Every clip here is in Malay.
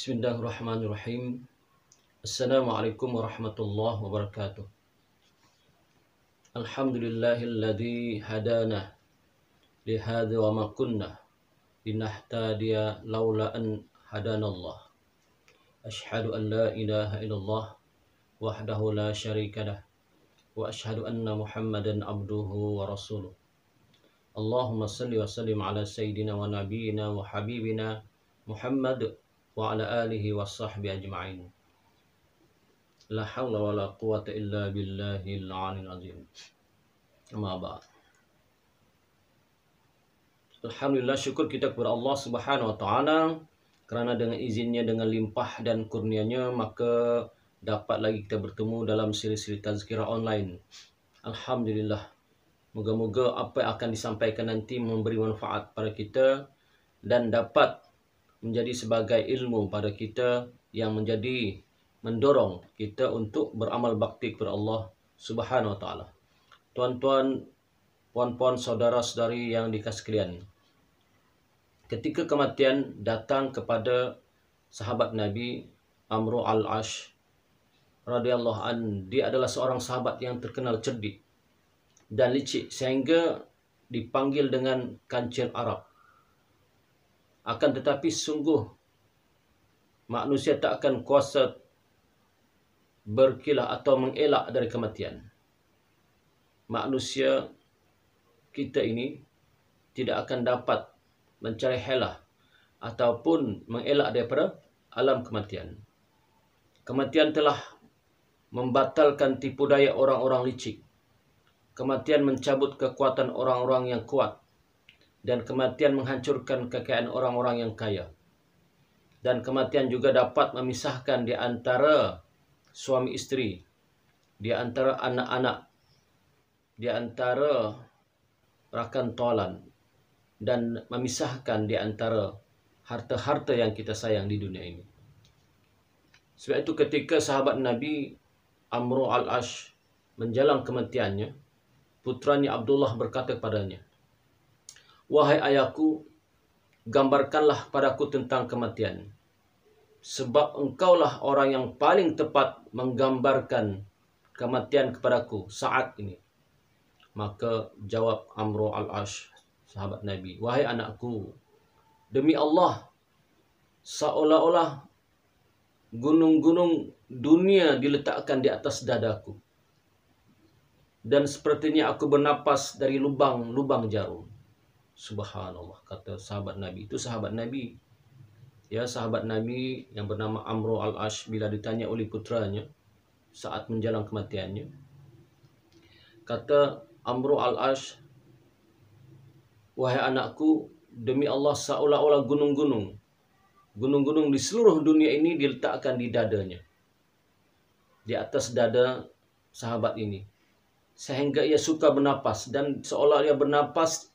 Bismillahirrahmanirrahim. Assalamualaikum warahmatullahi wabarakatuh. Alhamdulillahilladzi hadana lihadza wa ma kunna linahtadiya laula an hadanallah. Asyhadu an la ilaha illallah wahdahu la syarikalah wa asyhadu anna Muhammadan abduhu wa rasuluh. Allahumma salli wa sallim ala sayyidina wa nabiyyina wa habibina Muhammad wa ala alihi wa sahbihi ajma'in. La hawla wa la quwata illa billahil aliyil azim. Amma ba'd. Alhamdulillah, syukur kita kepada Allah Subhanahu wa taala kerana dengan izinnya, dengan limpah dan kurnianya, maka dapat lagi kita bertemu dalam siri-siri tazkirah online. Alhamdulillah. Moga-moga apa yang akan disampaikan nanti memberi manfaat pada kita dan dapat menjadi sebagai ilmu pada kita yang mendorong kita untuk beramal bakti kepada Allah Subhanahu wa taala. Tuan-tuan, puan-puan, saudara-saudari yang dikasihi sekalian. Ketika kematian datang kepada sahabat Nabi Amru al-Ash radhiyallahu an, dia adalah seorang sahabat yang terkenal cerdik dan licik sehingga dipanggil dengan kancil Arab. Akan tetapi sungguh manusia tak akan kuasa berkilah atau mengelak dari kematian. Manusia kita ini tidak akan dapat mencari helah ataupun mengelak daripada alam kematian. Kematian telah membatalkan tipu daya orang-orang licik. Kematian mencabut kekuatan orang-orang yang kuat. Dan kematian menghancurkan kekayaan orang-orang yang kaya. Dan kematian juga dapat memisahkan di antara suami isteri, di antara anak-anak, di antara rakan tolan, dan memisahkan di antara harta-harta yang kita sayang di dunia ini. Sebab itu ketika sahabat Nabi Amru al-Ash menjelang kematiannya, putranya Abdullah berkata kepadanya, "Wahai ayahku, gambarkanlah padaku tentang kematian. Sebab engkaulah orang yang paling tepat menggambarkan kematian kepadaku saat ini." Maka jawab Amru al-Ash, sahabat Nabi, "Wahai anakku, demi Allah, seolah-olah gunung-gunung dunia diletakkan di atas dadaku. Dan sepertinya aku bernapas dari lubang-lubang jarum." Subhanallah, kata sahabat Nabi. Itu sahabat Nabi. Ya, sahabat Nabi yang bernama Amru al-Ash bila ditanya oleh putranya saat menjelang kematiannya. Kata Amru al-Ash, "Wahai anakku, demi Allah seolah-olah gunung-gunung di seluruh dunia ini diletakkan di dadanya. Di atas dada sahabat ini. Sehingga ia suka bernapas dan seolah ia bernapas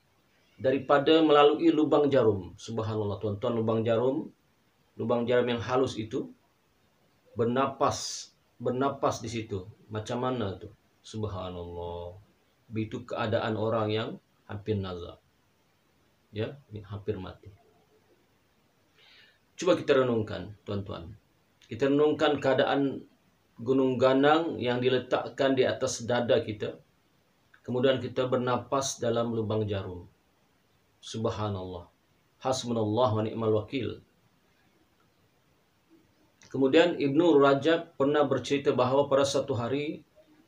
daripada melalui lubang jarum." Subhanallah, tuan-tuan, lubang jarum yang halus itu bernapas di situ. Macam mana tu? Subhanallah. Itu keadaan orang yang hampir nazar. Ya, hampir mati. Cuba kita renungkan, tuan-tuan. Kita renungkan keadaan gunung ganang yang diletakkan di atas dada kita. Kemudian kita bernapas dalam lubang jarum. Subhanallah. Hasbunallah wa ni'mal wakil. Kemudian Ibnu Rajab pernah bercerita bahawa pada satu hari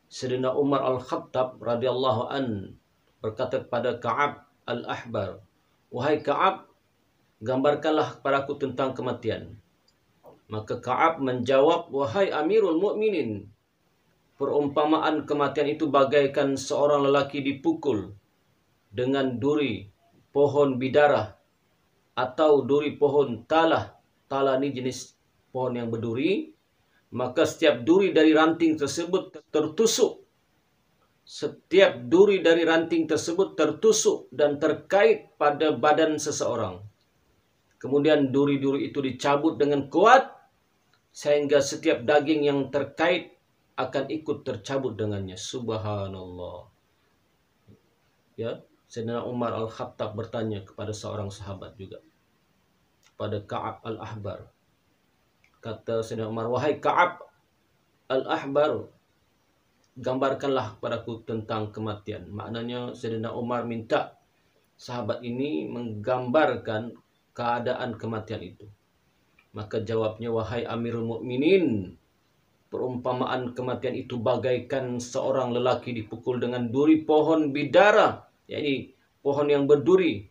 Sayyidina Umar al-Khattab radhiyallahu an berkata kepada Ka'ab al-Ahbar, "Wahai Ka'ab, gambarkanlah kepadaku tentang kematian." Maka Ka'ab menjawab, "Wahai Amirul Mukminin, perumpamaan kematian itu bagaikan seorang lelaki dipukul dengan duri pohon bidarah atau duri pohon talah." Talah ni jenis pohon yang berduri. Maka setiap duri dari ranting tersebut tertusuk. Setiap duri dari ranting tersebut tertusuk dan terkait pada badan seseorang. Kemudian duri-duri itu dicabut dengan kuat sehingga setiap daging yang terkait akan ikut tercabut dengannya. Subhanallah. Ya, Sayyidina Umar al-Khattab bertanya kepada seorang sahabat juga, kepada Ka'ab al-Ahbar, Kata Sayyidina Umar, wahai Ka'ab al-Ahbar, gambarkanlah kepadaku tentang kematian. Maknanya Sayyidina Umar minta sahabat ini menggambarkan keadaan kematian itu. Maka jawabnya, wahai Amirul Mukminin, perumpamaan kematian itu bagaikan seorang lelaki dipukul dengan duri pohon bidara, yakni pohon yang berduri.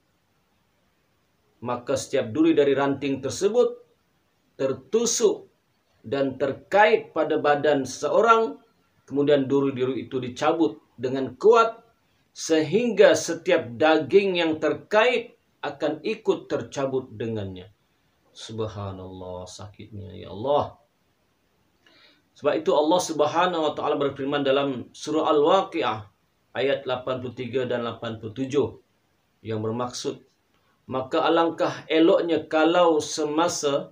Maka setiap duri dari ranting tersebut tertusuk dan terkait pada badan seseorang, kemudian duri-duri itu dicabut dengan kuat sehingga setiap daging yang terkait akan ikut tercabut dengannya. Subhanallah, sakitnya ya Allah. Sebab itu Allah Subhanahu wa taala berfirman dalam surah Al-Waqiah ayat 83 dan 87 yang bermaksud, maka alangkah eloknya kalau semasa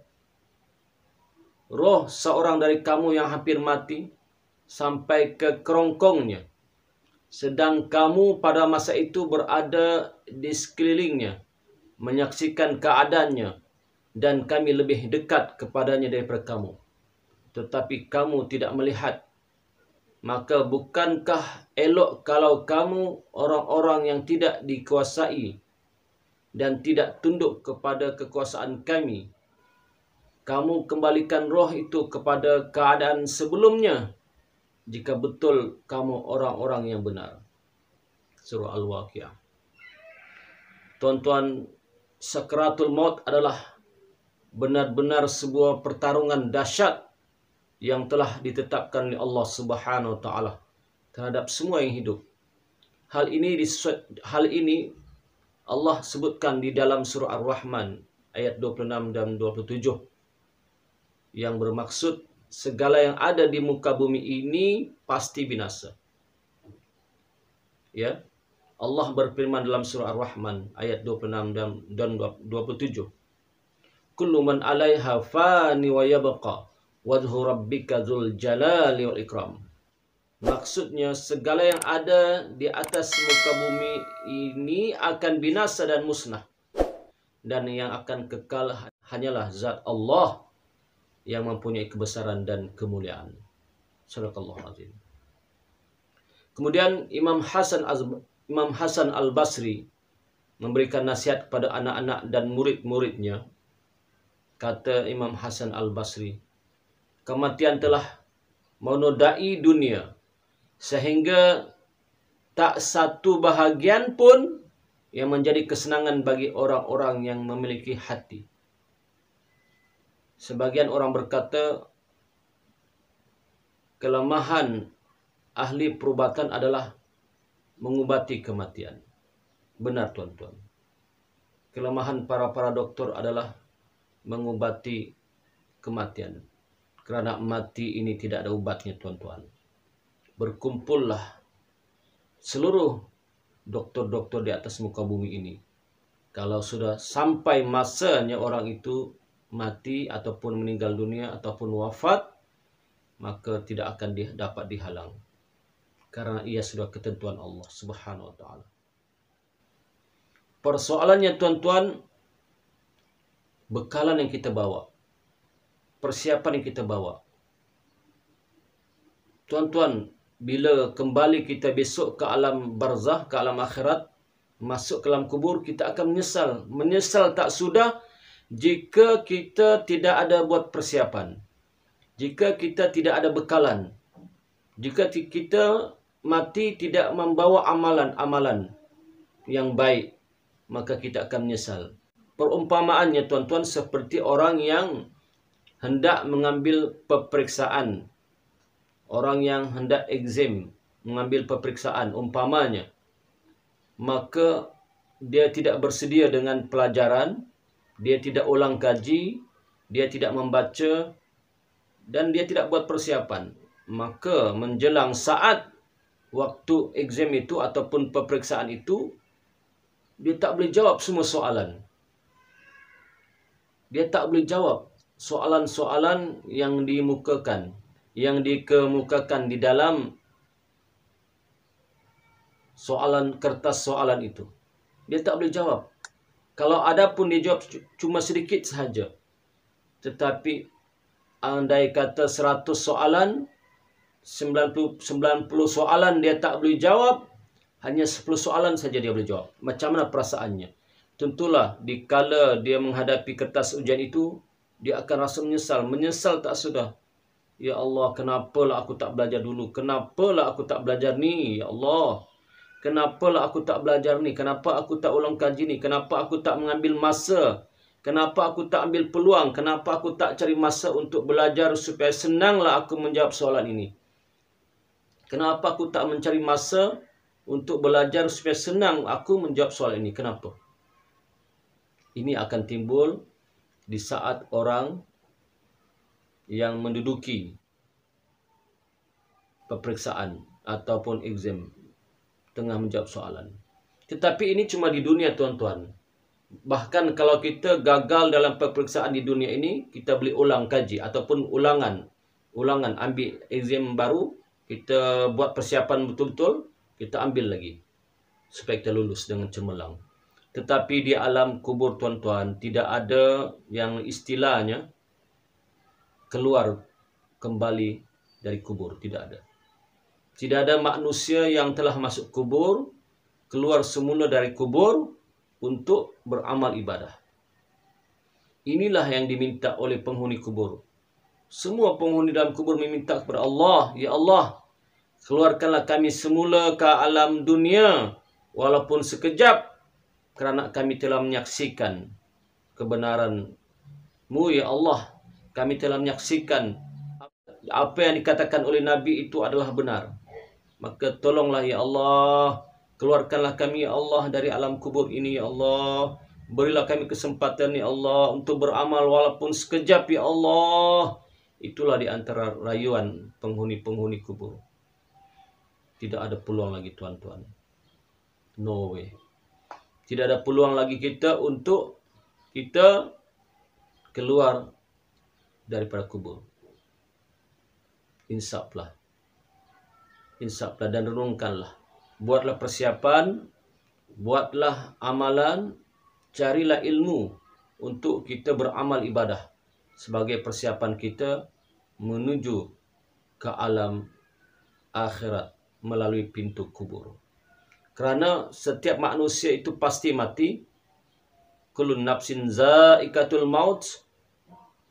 roh seorang dari kamu yang hampir mati sampai ke kerongkongnya, sedang kamu pada masa itu berada di sekelilingnya, menyaksikan keadaannya, dan kami lebih dekat kepadanya daripada kamu, tetapi kamu tidak melihat. Maka bukankah elok kalau kamu orang-orang yang tidak dikuasai dan tidak tunduk kepada kekuasaan kami, kamu kembalikan roh itu kepada keadaan sebelumnya, jika betul kamu orang-orang yang benar. Surah Al-Waqiah. Tuan-tuan, sakaratul maut adalah benar-benar sebuah pertarungan dahsyat yang telah ditetapkan oleh Allah Subhanahu wa taala terhadap semua yang hidup. Hal ini Allah sebutkan di dalam surah Ar-Rahman ayat 26 dan 27 yang bermaksud segala yang ada di muka bumi ini pasti binasa. Ya. Allah berfirman dalam surah Ar-Rahman ayat 26 dan 27. Kullu man 'alaiha fani wa yabqa wajhu rabbika dzul jalali wal ikram. Maksudnya segala yang ada di atas muka bumi ini akan binasa dan musnah, dan yang akan kekal hanyalah zat Allah yang mempunyai kebesaran dan kemuliaan. Sadaqallahu azim. Kemudian Imam Hasan Al-Basri memberikan nasihat kepada anak-anak dan murid-muridnya. Kata Imam Hasan Al-Basri, kematian telah menodai dunia sehingga tak satu bahagian pun yang menjadi kesenangan bagi orang-orang yang memiliki hati. Sebagian orang berkata, kelemahan ahli perubatan adalah mengubati kematian. Benar tuan-tuan. Kelemahan para doktor adalah mengubati kematian. Kerana mati ini tidak ada ubatnya tuan-tuan. Berkumpullah seluruh doktor-doktor di atas muka bumi ini. Kalau sudah sampai masanya orang itu mati ataupun meninggal dunia ataupun wafat, maka tidak akan dapat dihalang. Karena ia sudah ketentuan Allah Subhanahu wa taala. Persoalannya tuan-tuan, bekalan yang kita bawa, persiapan yang kita bawa. Tuan-tuan, bila kembali kita besok ke alam barzah, ke alam akhirat, masuk ke alam kubur, kita akan menyesal. Menyesal tak sudah jika kita tidak ada buat persiapan, jika kita tidak ada bekalan, jika kita mati tidak membawa amalan-amalan yang baik, maka kita akan menyesal. Perumpamaannya tuan-tuan seperti orang yang hendak mengambil peperiksaan, orang yang hendak exam, mengambil peperiksaan umpamanya, maka dia tidak bersedia dengan pelajaran, dia tidak ulang kaji, dia tidak membaca, dan dia tidak buat persiapan. Maka menjelang saat waktu exam itu ataupun peperiksaan itu, dia tak boleh jawab semua soalan. Dia tak boleh jawab soalan-soalan yang dikemukakan di dalam soalan, kertas soalan itu. Dia tak boleh jawab. Kalau ada pun dia jawab cuma sedikit sahaja. Tetapi andai kata 100 soalan, 90 soalan dia tak boleh jawab, hanya 10 soalan saja dia boleh jawab. Macam mana perasaannya? Tentulah dikala dia menghadapi kertas ujian itu, dia akan rasa menyesal. Menyesal tak sudah. Ya Allah, kenapalah aku tak belajar dulu? Kenapalah aku tak belajar ni? Ya Allah, kenapalah aku tak belajar ni? Kenapa aku tak ulang kaji ni? Kenapa aku tak mengambil masa? Kenapa aku tak ambil peluang? Kenapa aku tak cari masa untuk belajar supaya senanglah aku menjawab soalan ini? Kenapa aku tak mencari masa untuk belajar supaya senang aku menjawab soalan ini? Kenapa? Ini akan timbul di saat orang yang menduduki peperiksaan ataupun exam tengah menjawab soalan. Tetapi ini cuma di dunia, tuan-tuan. Bahkan kalau kita gagal dalam peperiksaan di dunia ini, kita boleh ulang kaji ataupun ulangan ambil exam baru, kita buat persiapan betul-betul, kita ambil lagi supaya kita lulus dengan cemerlang. Tetapi di alam kubur, tuan-tuan, tidak ada yang istilahnya keluar kembali dari kubur. Tidak ada. Tidak ada manusia yang telah masuk kubur, keluar semula dari kubur untuk beramal ibadah. Inilah yang diminta oleh penghuni kubur. Semua penghuni dalam kubur meminta kepada Allah, Ya Allah, keluarkanlah kami semula ke alam dunia, walaupun sekejap, kerana kami telah menyaksikan kebenaran-Mu, Ya Allah. Kami telah menyaksikan apa yang dikatakan oleh Nabi itu adalah benar. Maka tolonglah, Ya Allah, keluarkanlah kami, Ya Allah, dari alam kubur ini, Ya Allah. Berilah kami kesempatan, Ya Allah, untuk beramal walaupun sekejap, Ya Allah. Itulah di antara rayuan penghuni-penghuni kubur. Tidak ada peluang lagi, tuan-tuan. No way. Tidak ada peluang lagi kita untuk kita keluar daripada kubur. Insaflah. Insaflah dan renungkanlah. Buatlah persiapan, buatlah amalan, carilah ilmu untuk kita beramal ibadah sebagai persiapan kita menuju ke alam akhirat melalui pintu kubur. Kerana setiap manusia itu pasti mati. Kullun nafsin za'iqatul maut.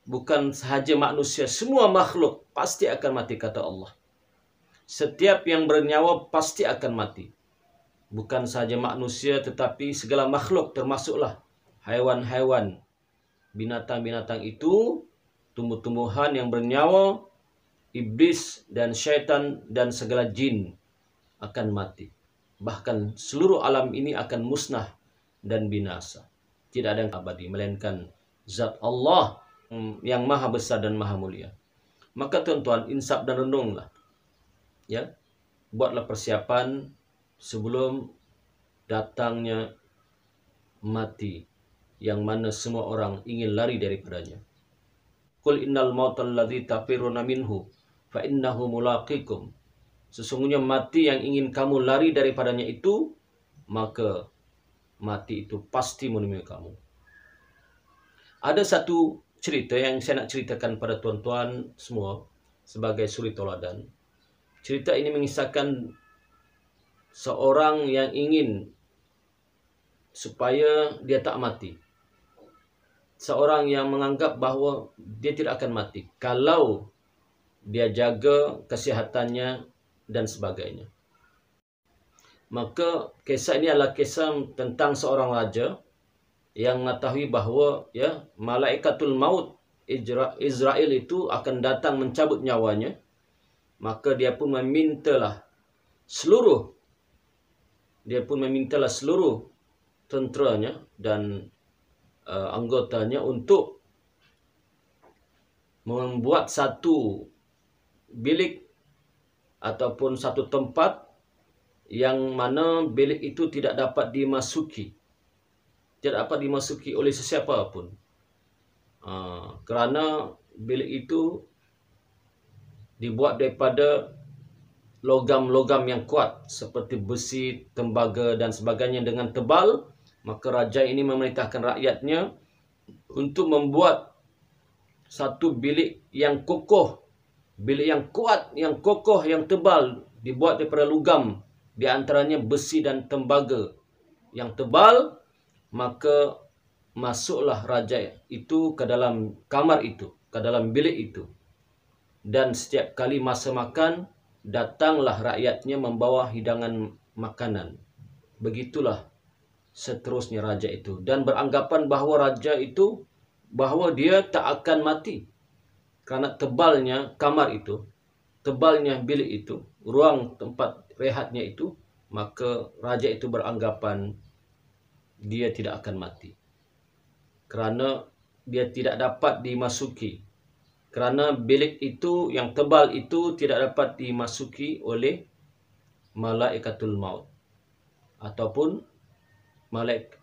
Bukan sahaja manusia, semua makhluk pasti akan mati, kata Allah. Setiap yang bernyawa pasti akan mati. Bukan sahaja manusia, tetapi segala makhluk, termasuklah haiwan-haiwan, binatang-binatang itu, tumbuh-tumbuhan yang bernyawa, iblis dan syaitan dan segala jin akan mati. Bahkan seluruh alam ini akan musnah dan binasa. Tidak ada yang abadi, melainkan zat Allah yang maha besar dan maha mulia. Maka tuan-tuan, insaf dan renunglah. Ya, buatlah persiapan sebelum datangnya mati, yang mana semua orang ingin lari daripadanya. Qul innal mautal ladzi tafiruna minhu fa innahu mulaqikum. Sesungguhnya mati yang ingin kamu lari daripadanya itu, maka mati itu pasti menemui kamu. Ada satu cerita yang saya nak ceritakan pada tuan-tuan semua sebagai suri toladan. Cerita ini mengisahkan seorang yang ingin supaya dia tak mati. Seorang yang menganggap bahawa dia tidak akan mati kalau dia jaga kesihatannya dan sebagainya. Maka kisah ini adalah kisah tentang seorang raja yang mengetahui bahawa malaikatul maut Israel itu akan datang mencabut nyawanya. Maka dia pun memintalah seluruh tenteranya dan anggotanya untuk membuat satu bilik ataupun satu tempat yang mana bilik itu tidak dapat dimasuki oleh sesiapa pun. Kerana bilik itu dibuat daripada logam-logam yang kuat seperti besi, tembaga dan sebagainya dengan tebal. Maka raja ini memerintahkan rakyatnya untuk membuat satu bilik yang kokoh, bilik yang kuat, yang kokoh, yang tebal, dibuat daripada lugam, di antaranya besi dan tembaga yang tebal, maka masuklah raja itu ke dalam kamar itu, ke dalam bilik itu. Dan setiap kali masa makan, datanglah rakyatnya membawa hidangan makanan. Begitulah seterusnya raja itu. Dan beranggapan bahawa raja itu, bahawa dia tak akan mati. Karena tebalnya kamar itu, tebalnya bilik itu, ruang tempat rehatnya itu, maka raja itu beranggapan dia tidak akan mati. Kerana dia tidak dapat dimasuki. Kerana bilik itu yang tebal itu tidak dapat dimasuki oleh malaikatul maut ataupun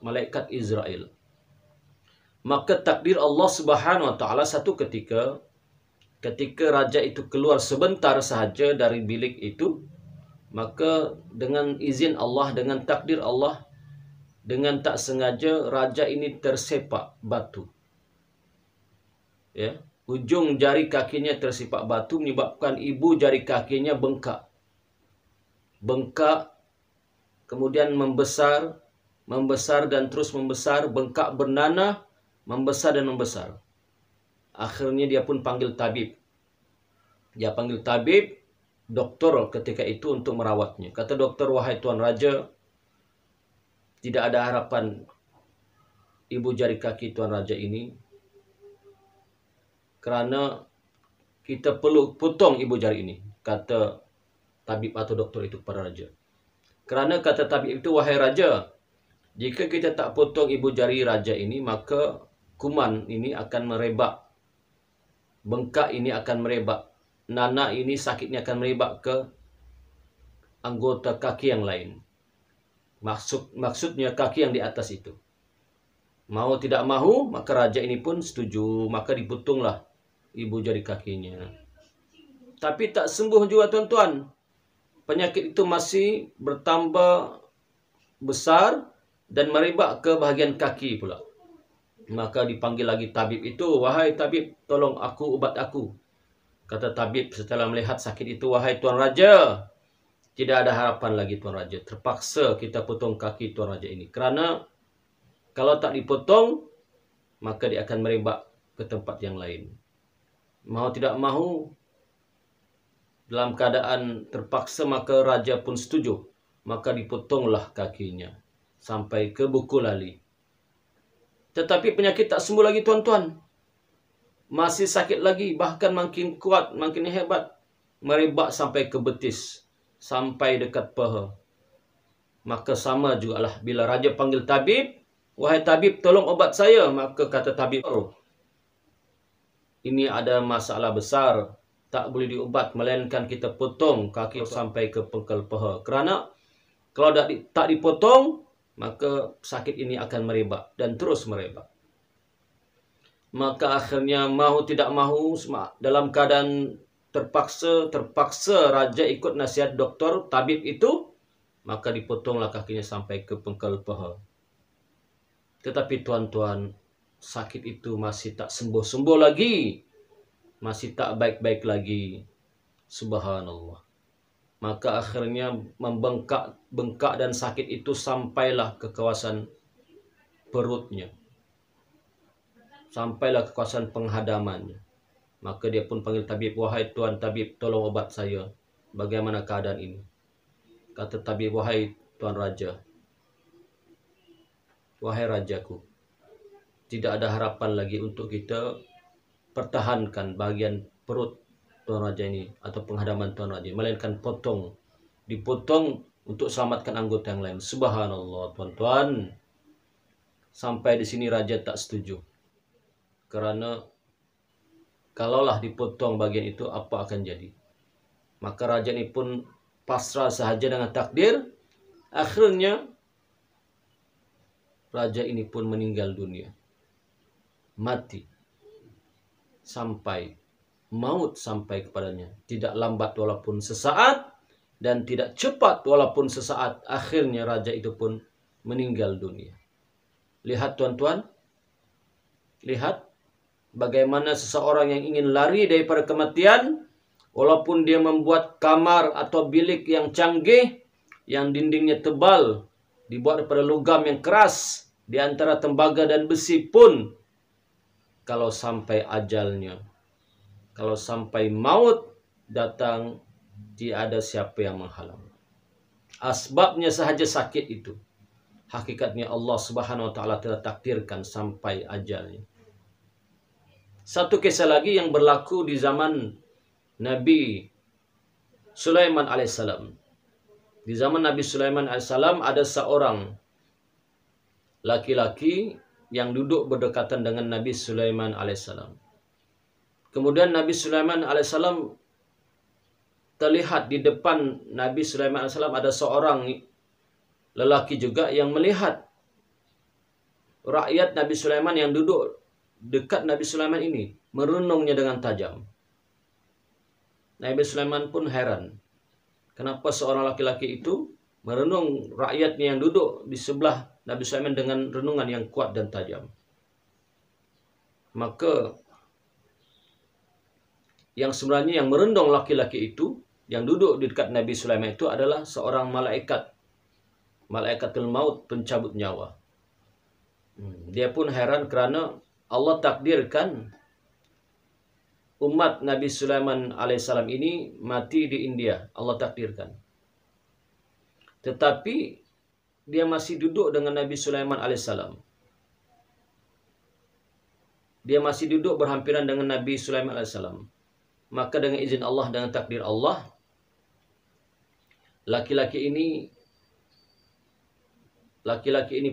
malaikat Israel. Maka takdir Allah Subhanahu wa taala satu ketika raja itu keluar sebentar sahaja dari bilik itu, maka dengan izin Allah, dengan takdir Allah, dengan tak sengaja raja ini tersepak batu. Ya, ujung jari kakinya tersepak batu menyebabkan ibu jari kakinya bengkak. Bengkak, kemudian membesar dan terus membesar, bengkak bernanah, membesar dan membesar. Akhirnya dia pun panggil tabib. Dia panggil tabib, doktor ketika itu untuk merawatnya. Kata doktor, wahai Tuan Raja, tidak ada harapan ibu jari kaki Tuan Raja ini, kerana kita perlu potong ibu jari ini, kata tabib atau doktor itu kepada raja. Kerana kata tabib itu, wahai raja, jika kita tak potong ibu jari raja ini, maka kuman ini akan merebak, bengkak ini akan merebak, nanah ini sakitnya akan merebak ke anggota kaki yang lain. Maksudnya kaki yang di atas itu. Mau tidak mahu, maka raja ini pun setuju, maka dipotonglah ibu jari kakinya. Tapi tak sembuh juga tuan-tuan. Penyakit itu masih bertambah besar dan merebak ke bahagian kaki pula. Maka dipanggil lagi tabib itu, wahai tabib, tolong aku, ubat aku. Kata tabib setelah melihat sakit itu, wahai Tuan Raja, tidak ada harapan lagi Tuan Raja. Terpaksa kita potong kaki Tuan Raja ini. Kerana kalau tak dipotong, maka dia akan merebak ke tempat yang lain. Mau tidak mahu, dalam keadaan terpaksa, maka raja pun setuju. Maka dipotonglah kakinya sampai ke buku lali. Tetapi penyakit tak sembuh lagi tuan-tuan. Masih sakit lagi, bahkan makin kuat, makin hebat. Merebak sampai ke betis, sampai dekat paha. Maka sama jugalah bila raja panggil tabib, wahai tabib, tolong obat saya. Maka kata tabib, ini ada masalah besar, tak boleh diobat, melainkan kita potong kaki sampai ke pangkal paha. Kerana kalau tak dipotong, maka sakit ini akan merebak dan terus merebak. Maka akhirnya mahu tidak mahu, dalam keadaan terpaksa raja ikut nasihat doktor tabib itu, maka dipotonglah kakinya sampai ke pangkal paha. Tetapi tuan-tuan, sakit itu masih tak sembuh-sembuh lagi. Masih tak baik-baik lagi. Subhanallah. Maka akhirnya bengkak dan sakit itu sampailah ke kawasan perutnya. Sampailah ke kawasan penghadamannya. Maka dia pun panggil tabib, wahai Tuan Tabib, tolong obat saya. Bagaimana keadaan ini? Kata tabib, wahai Tuan Raja, wahai rajaku, tidak ada harapan lagi untuk kita pertahankan bahagian perut Tuan Raja ini atau penghadaman Tuan Raja, melainkan dipotong untuk selamatkan anggota yang lain. Subhanallah tuan-tuan. Sampai di sini raja tak setuju. Kerana kalaulah dipotong bahagian itu, apa akan jadi? Maka raja ini pun pasrah sahaja dengan takdir. Akhirnya raja ini pun meninggal dunia. Mati. Sampai maut sampai kepadanya. Tidak lambat walaupun sesaat, dan tidak cepat walaupun sesaat. Akhirnya raja itu pun meninggal dunia. Lihat tuan-tuan. Lihat. Bagaimana seseorang yang ingin lari daripada kematian, walaupun dia membuat kamar atau bilik yang canggih, yang dindingnya tebal, dibuat daripada logam yang keras, di antara tembaga dan besi pun, kalau sampai ajalnya, kalau sampai maut datang, tidak ada siapa yang menghalang. Asbabnya sahaja sakit itu. Hakikatnya Allah Subhanahu wa taala telah takdirkan sampai ajalnya. Satu kisah lagi yang berlaku di zaman Nabi Sulaiman alaihissalam. Di zaman Nabi Sulaiman alaihissalam ada seorang laki-laki yang duduk berdekatan dengan Nabi Sulaiman alaihissalam. Kemudian Nabi Sulaiman alaihissalam terlihat di depan Nabi Sulaiman alaihissalam ada seorang lelaki juga yang melihat rakyat Nabi Sulaiman yang duduk dekat Nabi Sulaiman ini, merenungnya dengan tajam. Nabi Sulaiman pun heran. Kenapa seorang laki-laki itu merenung rakyatnya yang duduk di sebelah Nabi Sulaiman dengan renungan yang kuat dan tajam. Maka yang sebenarnya yang merenung laki-laki itu, yang duduk di dekat Nabi Sulaiman itu adalah seorang malaikat. Malaikatul maut, pencabut nyawa. Dia pun heran kerana Allah takdirkan umat Nabi Sulaiman alaihissalam ini mati di India. Allah takdirkan. Tetapi dia masih duduk dengan Nabi Sulaiman alaihissalam. Dia masih duduk berhampiran dengan Nabi Sulaiman alaihissalam. Maka dengan izin Allah, dengan takdir Allah, laki-laki ini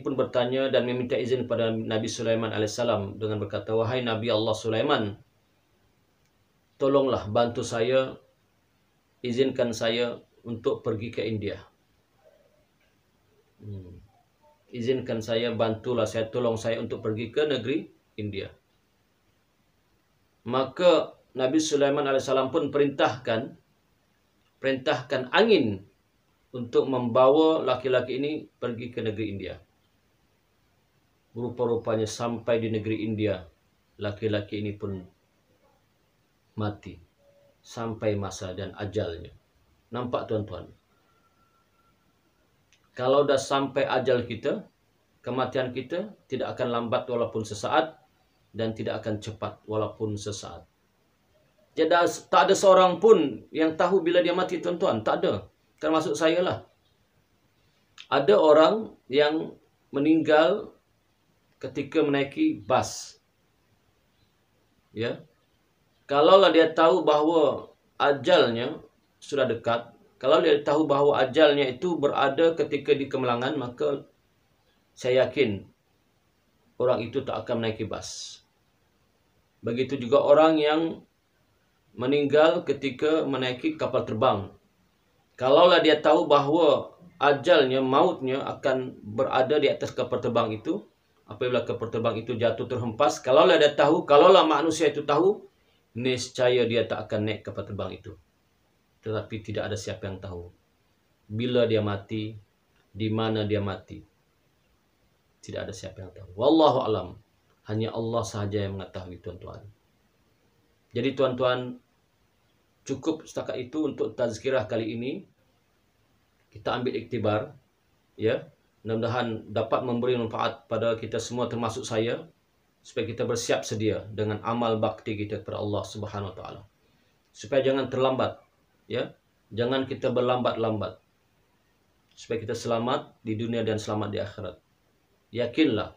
pun bertanya dan meminta izin pada Nabi Sulaiman alaihissalam dengan berkata, "Wahai Nabi Allah Sulaiman, tolonglah bantu saya, izinkan saya untuk pergi ke India. Izinkan saya, bantulah saya, tolong saya untuk pergi ke negeri India." Maka Nabi Sulaiman alaihissalam pun perintahkan angin untuk membawa laki-laki ini pergi ke negeri India. Rupa-rupanya sampai di negeri India, laki-laki ini pun mati sampai masa dan ajalnya. Nampak tuan-tuan? Kalau dah sampai ajal kita, kematian kita tidak akan lambat walaupun sesaat, dan tidak akan cepat walaupun sesaat. Jadi tak ada seorang pun yang tahu bila dia mati, tuan-tuan. Tak ada. Termasuk saya lah. Ada orang yang meninggal ketika menaiki bas. Ya. Kalaulah dia tahu bahawa ajalnya sudah dekat, kalau dia tahu bahawa ajalnya itu berada ketika di Kemelangan, maka saya yakin orang itu tak akan menaiki bas. Begitu juga orang yang meninggal ketika menaiki kapal terbang. Kalaulah dia tahu bahawa ajalnya, mautnya akan berada di atas kapal terbang itu, apabila kapal terbang itu jatuh terhempas, kalaulah dia tahu, kalaulah manusia itu tahu, niscaya dia tak akan naik kapal terbang itu. Tetapi tidak ada siapa yang tahu bila dia mati, di mana dia mati. Tidak ada siapa yang tahu. Wallahu alam. Hanya Allah sahaja yang mengetahui, tuan-tuan. Jadi tuan-tuan, cukup setakat itu untuk tazkirah kali ini. Kita ambil iktibar, ya. Mudah-mudahan dapat memberi manfaat pada kita semua, termasuk saya, supaya kita bersiap sedia dengan amal bakti kita kepada Allah Subhanahu wa taala. Supaya jangan terlambat, ya. Jangan kita berlambat-lambat. Supaya kita selamat di dunia dan selamat di akhirat. Yakinlah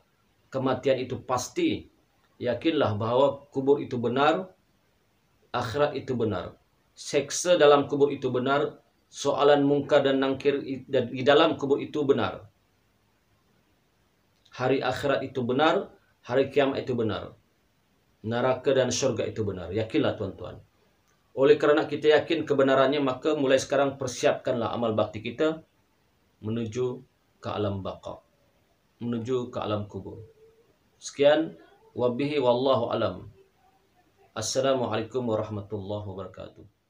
kematian itu pasti. Yakinlah bahawa kubur itu benar, akhirat itu benar. Seksa dalam kubur itu benar, soalan mungkar dan nangkir di dalam kubur itu benar. Hari akhirat itu benar, hari kiamat itu benar. Neraka dan syurga itu benar. Yakinlah tuan-tuan. Oleh kerana kita yakin kebenarannya, maka mulai sekarang persiapkanlah amal bakti kita menuju ke alam baqa, menuju ke alam kubur. Sekian, wabihi wallahu alam. Assalamualaikum warahmatullahi wabarakatuh.